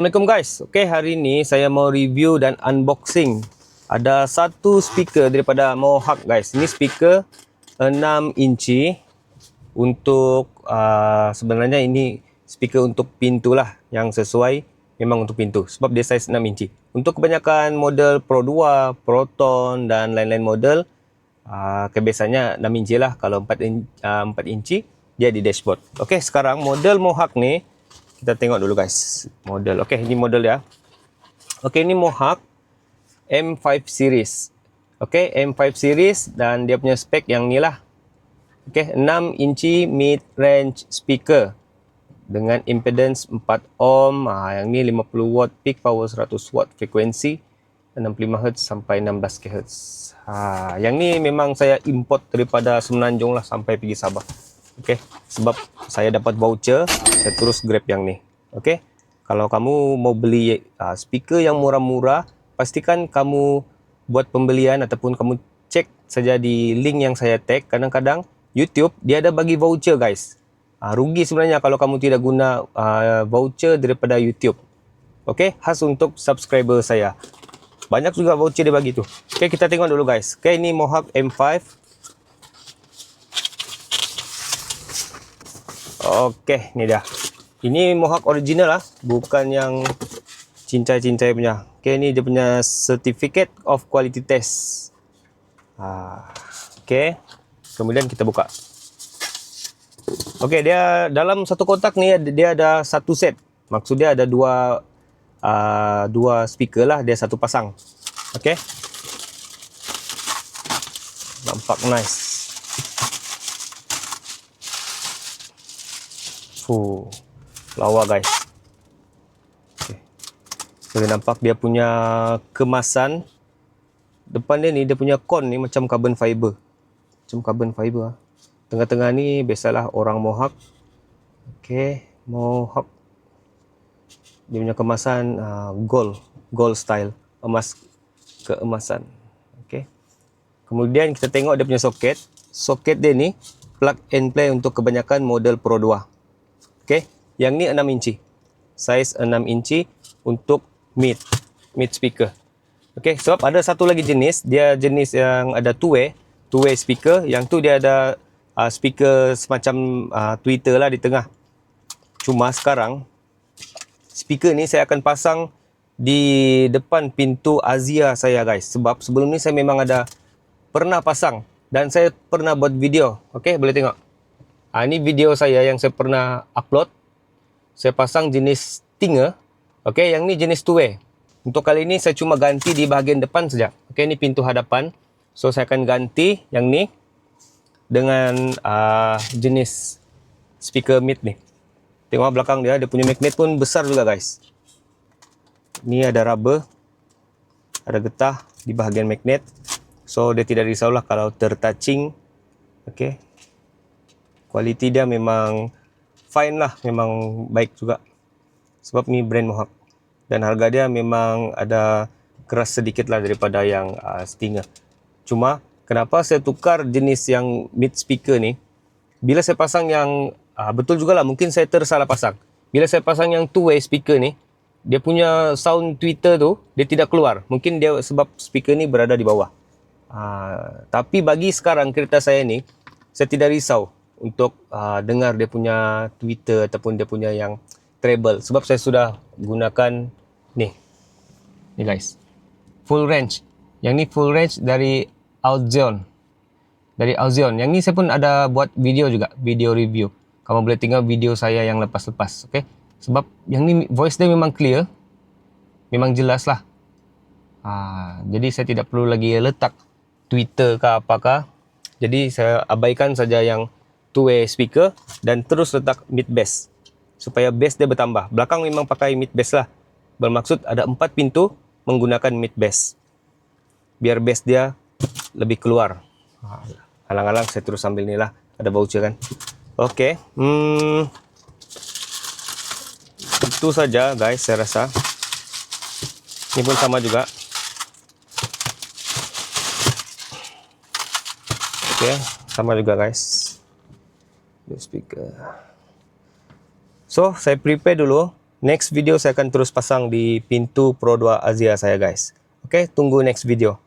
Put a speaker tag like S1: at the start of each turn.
S1: Assalamualaikum guys. Okey, hari ni saya mau review dan unboxing. Ada satu speaker daripada Mohawk guys. Ini speaker 6 inci untuk sebenarnya ini speaker untuk pintu lah, yang sesuai memang untuk pintu sebab dia saiz 6 inci. Untuk kebanyakan model Pro 2, Proton dan lain-lain model kebiasaannya 6 inci lah. Kalau 4 inci dia di dashboard. Okey, sekarang model Mohawk ni kita tengok dulu guys model. Okey, ini model ya. Okey, ini Mohawk M5 series. Okey, M5 series dan dia punya spek yang ni lah. Okey, 6 inci mid range speaker dengan impedance 4 ohm. Yang ni 50 watt peak power, 100 watt frekuensi, 65 Hz sampai 16 kHz. Yang ni memang saya import daripada Semenanjung lah sampai pergi Sabah. Okey, sebab saya dapat voucher, saya terus grab yang ni. Okey, kalau kamu mau beli speaker yang murah-murah, pastikan kamu buat pembelian ataupun kamu cek saja di link yang saya tag. Kadang-kadang YouTube dia ada bagi voucher guys. Rugi sebenarnya kalau kamu tidak guna voucher daripada YouTube. Okey, khas untuk subscriber saya. Banyak juga voucher dia bagi tu. Okey, kita tengok dulu guys. Okey, ini Mohawk M5. Okey, ni dah. Ini Mohawk original lah, bukan yang cincai-cincai punya. Okey, ni dia punya certificate of quality test. Okey, kemudian kita buka. Okey, dia dalam satu kotak ni dia ada satu set. Maksud dia ada dua speaker lah, dia satu pasang. Okey, nampak nice. Lawa guys. Okay. Boleh nampak dia punya kemasan. Depan dia ni, dia punya kon ni macam carbon fiber. Tengah-tengah ni biasalah orang Mohawk. Okay, Mohawk. Dia punya kemasan gold style, emas keemasan. Okay. Kemudian kita tengok dia punya soket. Soket dia ni plug and play untuk kebanyakan model Pro 2. Okey, yang ni 6 inci. Saiz 6 inci untuk mid speaker. Okey, sebab ada satu lagi jenis, dia jenis yang ada two-way speaker. Yang tu dia ada speaker semacam Twitter lah di tengah. Cuma sekarang speaker ni saya akan pasang di depan pintu Azia saya guys. Sebab sebelum ni saya memang ada pernah pasang dan saya pernah buat video. Okey, boleh tengok. Ini video saya yang saya pernah upload. Saya pasang jenis Stinger. Okey, yang ni jenis two-way. Untuk kali ini saya cuma ganti di bahagian depan saja. Okey, ini pintu hadapan. So saya akan ganti yang ni dengan jenis speaker mid ni. Tengok belakang dia punya magnet pun besar juga guys. Ni ada rubber, ada getah di bahagian magnet. So dia tidak risaulah kalau tertouching. Okey. Kualiti dia memang fine lah, memang baik juga. Sebab ni brand Mohawk. Dan harga dia memang ada keras sedikit lah daripada yang Stinger. Cuma kenapa saya tukar jenis yang mid speaker ni, bila saya pasang yang betul jugalah, mungkin saya tersalah pasang. Bila saya pasang yang two-way speaker ni, dia punya sound tweeter tu dia tidak keluar. Mungkin dia sebab speaker ni berada di bawah. Tapi bagi sekarang kereta saya ni, saya tidak risau untuk dengar dia punya tweeter ataupun dia punya yang treble. Sebab saya sudah gunakan ni guys, full range. Yang ni full range dari Auzion. Yang ni saya pun ada buat video juga, video review. Kamu boleh tengok video saya yang lepas-lepas. Okay, sebab yang ni voice dia memang clear, memang jelas lah. Jadi saya tidak perlu lagi letak tweeter ke apakah. Jadi saya abaikan saja yang two-way speaker dan terus letak mid bass supaya bass dia bertambah. Belakang memang pakai mid bass lah, bermaksud ada 4 pintu menggunakan mid bass biar bass dia lebih keluar. Halang-halang saya terus ambil ni lah, ada voucher kan. Okey, itu saja guys, saya rasa ini pun sama juga. Okey, sama juga guys. Speaker. So, saya prepare dulu Next video saya akan terus pasang di pintu Pro 2 Asia saya guys. Oke, tunggu next video.